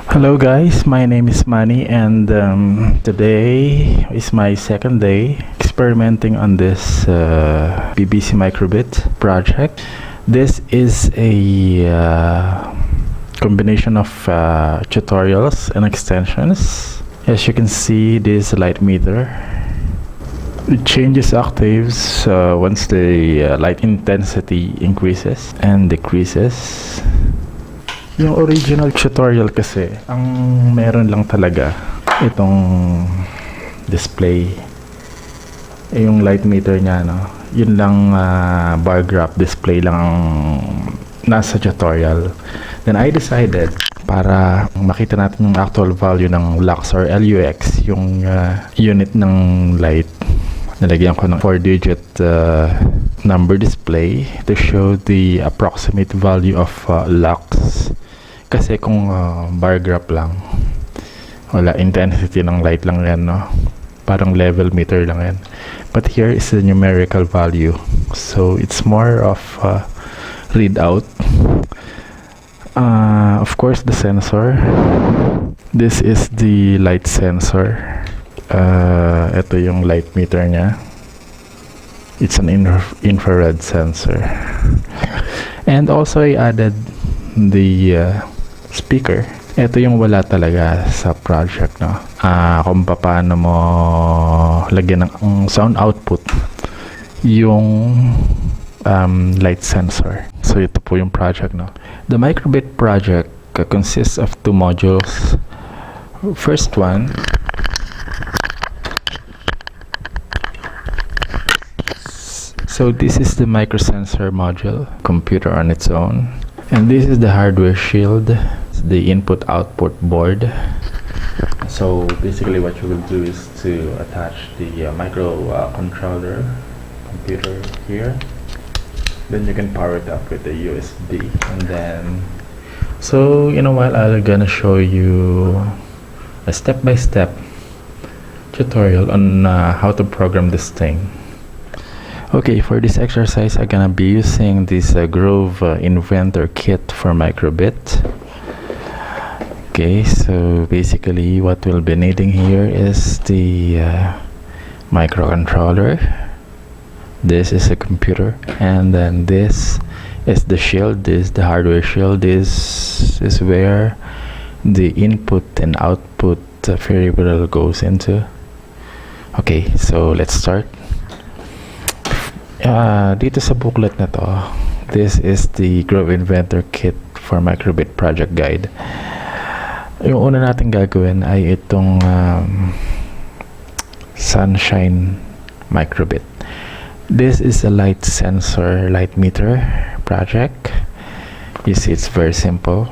Hello guys, my name is Manny and today is my second day experimenting on this BBC microbit project. This is a combination of tutorials and extensions. As you can see, this light meter. It changes octaves once the light intensity increases and decreases. Yung original tutorial kasi, ang meron lang talaga itong display. Yung light meter niya, no? Yun lang bar graph display lang ang nasa tutorial. Then I decided para makita natin yung actual value ng lux or LUX, yung unit ng light. Nalagyan ko ng 4-digit number display to show the approximate value of lux. Kasi kung bar graph lang, wala, intensity ng light lang yan, no? Parang level meter lang yan. But here is the numerical value. So it's more of readout. Of course, the sensor. This is the light sensor. Ito yung light meter niya. It's an infrared sensor. And also I added the speaker. Ito yung wala talaga sa project, no? Kung paano mo lagyan ng sound output yung light sensor. So ito po yung project, no? The microbit project consists of two modules. First one, so this is the microsensor module, computer on its own. And this is the hardware shield, the input-output board. So basically what you will do is to attach the microcontroller computer here. Then you can power it up with the USB. And then, so in a while I'm gonna show you a step-by-step tutorial on how to program this thing. Okay, for this exercise, I'm gonna be using this Grove Inventor kit for microbit. Okay, so basically what we'll be needing here is the microcontroller. This is a computer, and then this is the shield. This is the hardware shield. This is where the input and output variable goes into. Okay, so let's start. Dito sa booklet na to, this is the Grove Inventor kit for microbit project guide. Yung una natin gagawin ay itong sunshine microbit. This is a light sensor, light meter project. You see, it's very simple.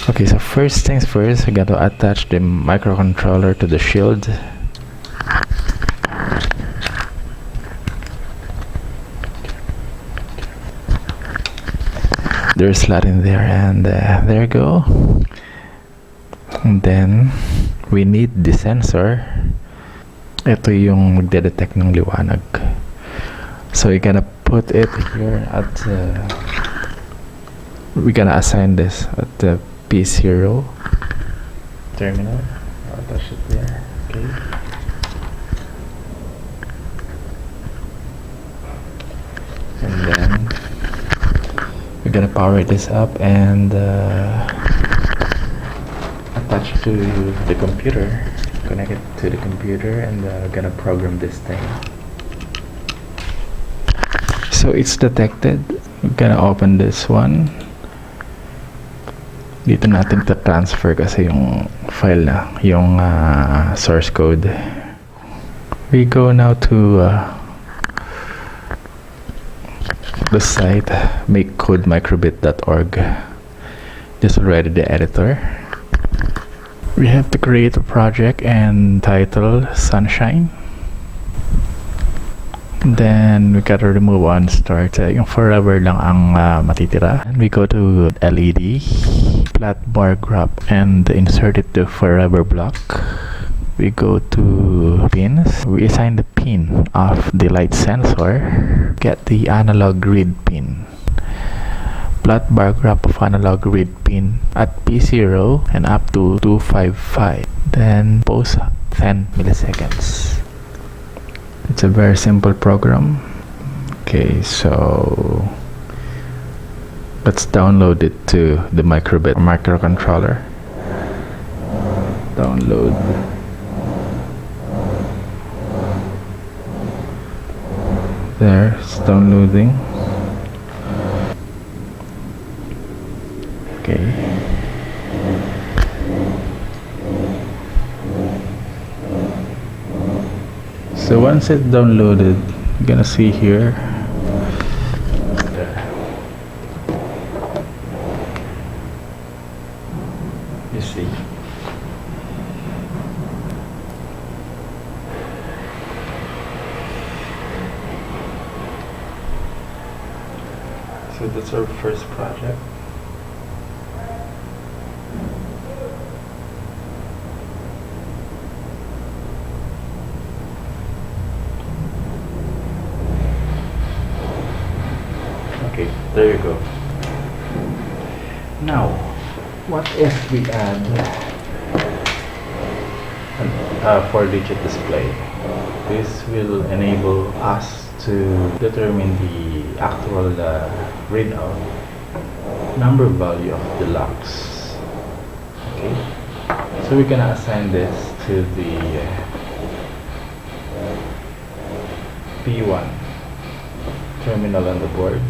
Okay, so first things first, we got to attach the microcontroller to the shield. There's a slot in there, and there you go. And then we need the sensor. Ito yung magde-detect ng liwanag. So we're gonna put it here at we're gonna assign this at the P0 terminal. I'll attach it there. Okay. And then we're gonna power this up and attach to the computer, connect it to the computer, and gonna program this thing. So it's detected. We're gonna open this one. Dito natin transfer kasi yung file na, yung source code. We go now to the site makecodemicrobit.org. This is already the editor. We have to create a project and title Sunshine. Then we gotta remove on start. Yung forever lang ang matitira. And we go to LED, flat bar graph, and insert it to forever block. We go to pins. We assign the pin of the light sensor. Get the analog read pin. plot bar graph of analog read pin at P0 and up to 255. Then pause 10 milliseconds. It's a very simple program. Okay, so let's download it to the microbit microcontroller. Download. There, it's downloading. Okay. So once it's downloaded, you're gonna see here. There. You see. So that's our first project. Okay, there you go. Now, what if we add a 4-digit display? This will enable us to determine the actual readout number value of the locks. Okay, so we can assign this to the P1 terminal on the board.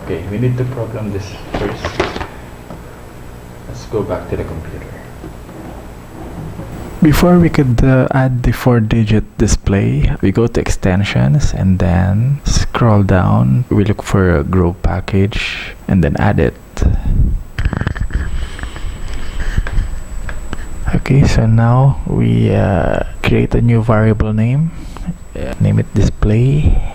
Okay, we need to program this first. Let's go back to the computer. Before we could add the 4-digit display, we go to extensions and then scroll down. We look for a grow package and then add it. Okay, so now we create a new variable name. Name it display.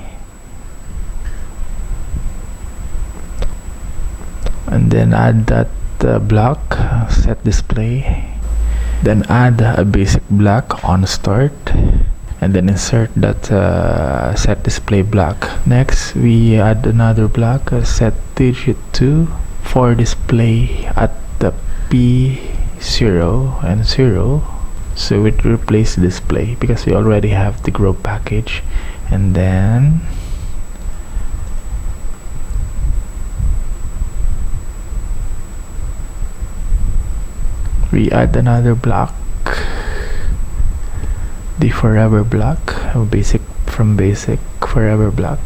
And then add that block, set display. Then add a basic block on start. And then insert that set display block. Next, we add another block, set digit 2 for display at the P0 and 0. So it replace display because we already have the grow package. And then we add another block, the forever block, basic from basic forever block.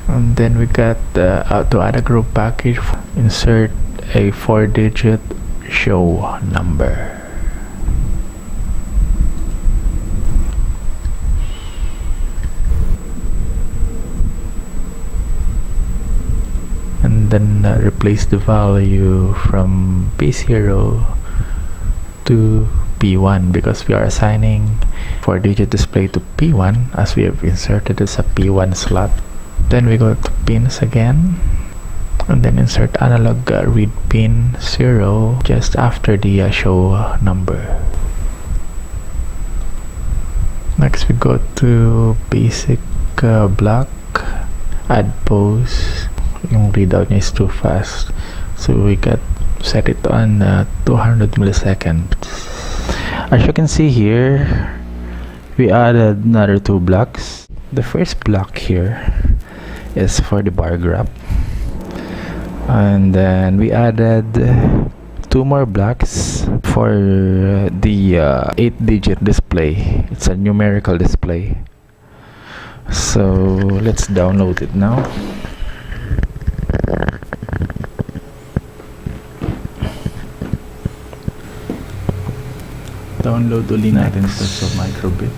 And then we got to add a grow package, insert a 4-digit show number. And then replace the value from P0 to P1 because we are assigning 4-digit display to P1 as we have inserted as a P1 slot. Then we go to pins again and then insert analog read pin 0 just after the show number. Next we go to basic block, add pose. Yung readout niya is too fast, so we got set it on 200 milliseconds. As you can see here, we added another 2 blocks. The first block here is for the bar graph, and then we added 2 more blocks for the 8-digit display. It's a numerical display, so let's download it now. Download uli natin sa microbit.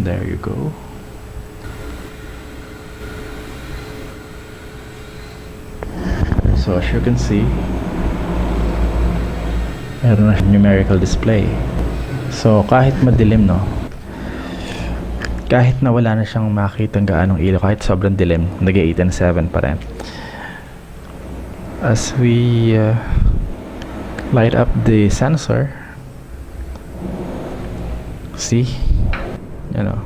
There you go. So as you can see, meron na numerical display. So kahit madilim, no, kahit na wala na siyang makitang gaanong ilaw, kahit sobrang dilim, nag-8 and 7 pa rin. As we light up the sensor, see, you know,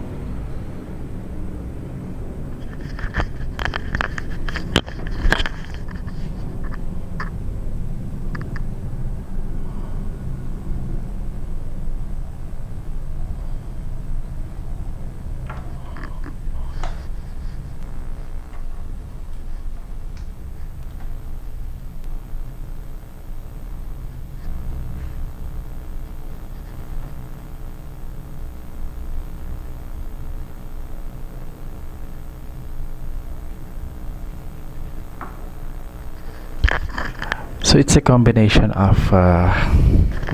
so it's a combination of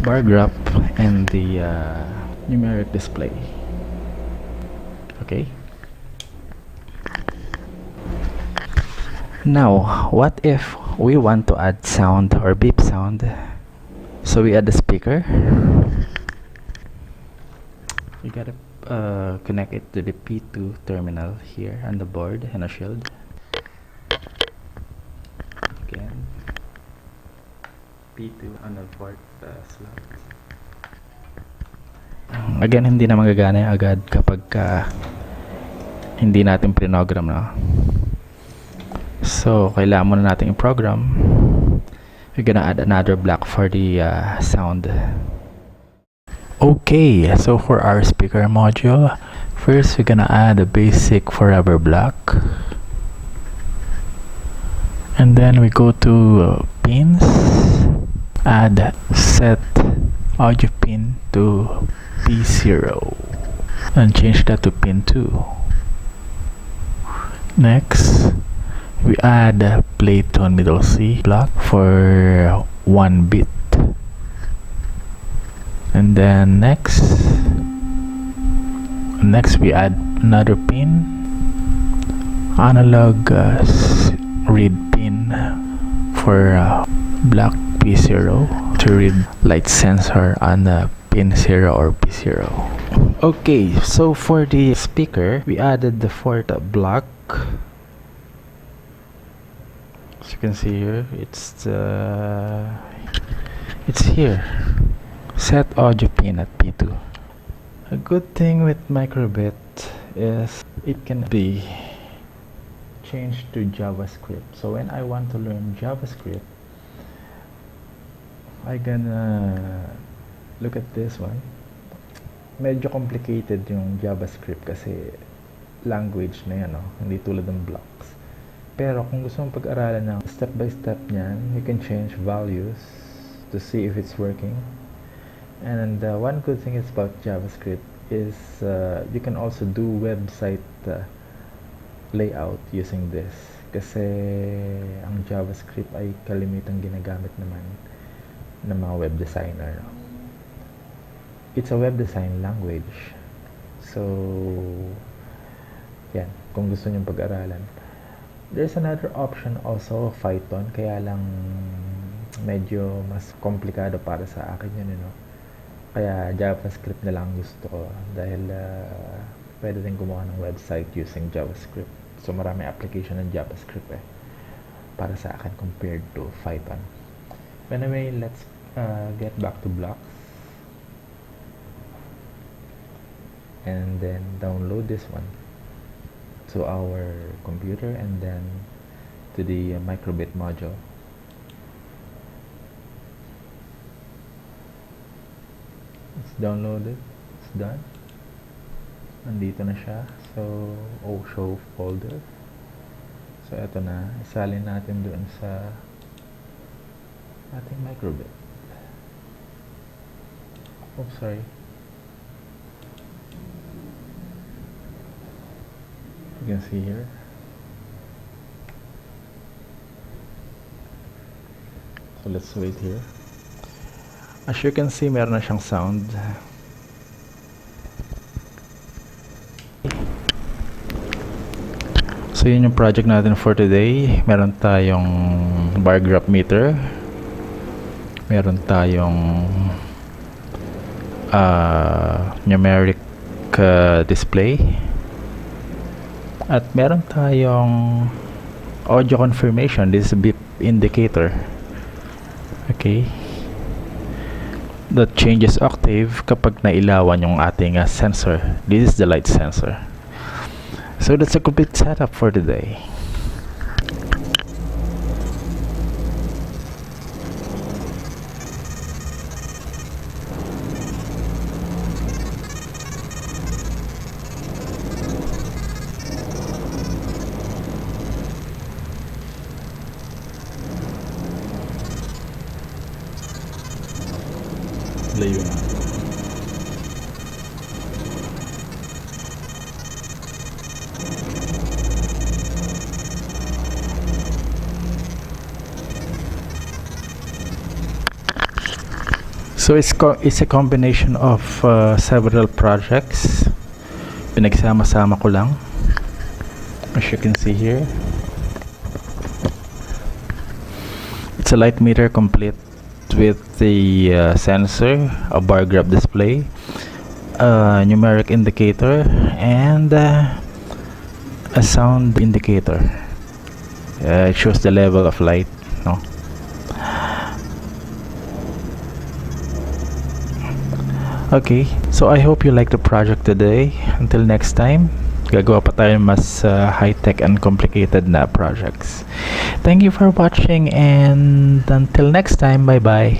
bar graph and the numeric display. Okay. Now, what if we want to add sound or beep sound? So we add the speaker. You gotta connect it to the P2 terminal here on the board and a shield. Again, P2 on the fourth slot. Again, hindi na magagana agad kapag hindi natin prinogram na. So, kailangan muna natin i-program. We're gonna add another block for the sound. Okay, so for our speaker module, first we're gonna add a basic forever block. And then we go to pins, add set audio pin to P0 and change that to pin 2. Next, we add a play tone middle C block for 1 bit. And then next we add another pin, analog read pin for block P0 to read light sensor on pin 0 or P0. Okay, so for the speaker, we added the fourth block. As you can see here, it's here. Set audio pin at P2. A good thing with microbit is it can be changed to JavaScript. So when I want to learn JavaScript, I gonna look at this one. Medyo complicated yung JavaScript kasi language na yan, no? Hindi tulad ng blocks. Pero kung gusto mong pag-aralan ng step by step niyan, you can change values to see if it's working. And one good thing is about JavaScript is you can also do website layout using this. Kasi ang JavaScript ay kalimitang ginagamit naman ng mga web designer. No? It's a web design language. So, yan. Kung gusto nyo pag-aralan. There's another option also, Python. Kaya lang medyo mas komplikado para sa akin yun, you know? Kaya JavaScript na lang gusto ko dahil pwede din gumawa ng website using JavaScript. So marami application ng JavaScript para sa akin compared to Python. Anyway, let's get back to blocks. And then download this one to our computer and then to the microbit module. It's downloaded. It's done. Nandito na siya. So, show folder. So, eto na. Isalin natin doon sa ating microbit. Oh, sorry. You can see here. So, let's wait here. As you can see, meron na siyang sound. So yun yung project natin for today. Meron tayong bar graph meter. Meron tayong numeric display. At meron tayong audio confirmation. This is indicator. Okay, that changes octave kapag nailawan yung ating sensor. This is the light sensor. So that's a complete setup for today. Layo na. So it's a combination of several projects. Pinagsama-sama ko lang. As you can see here, it's a light meter complete with the sensor, a bar graph display, a numeric indicator, and a sound indicator. It shows the level of light, no? Okay, so I hope you like the project today. Until next time, gagawa pa tayo mas high-tech and complicated na projects. Thank you for watching, and until next time, bye-bye.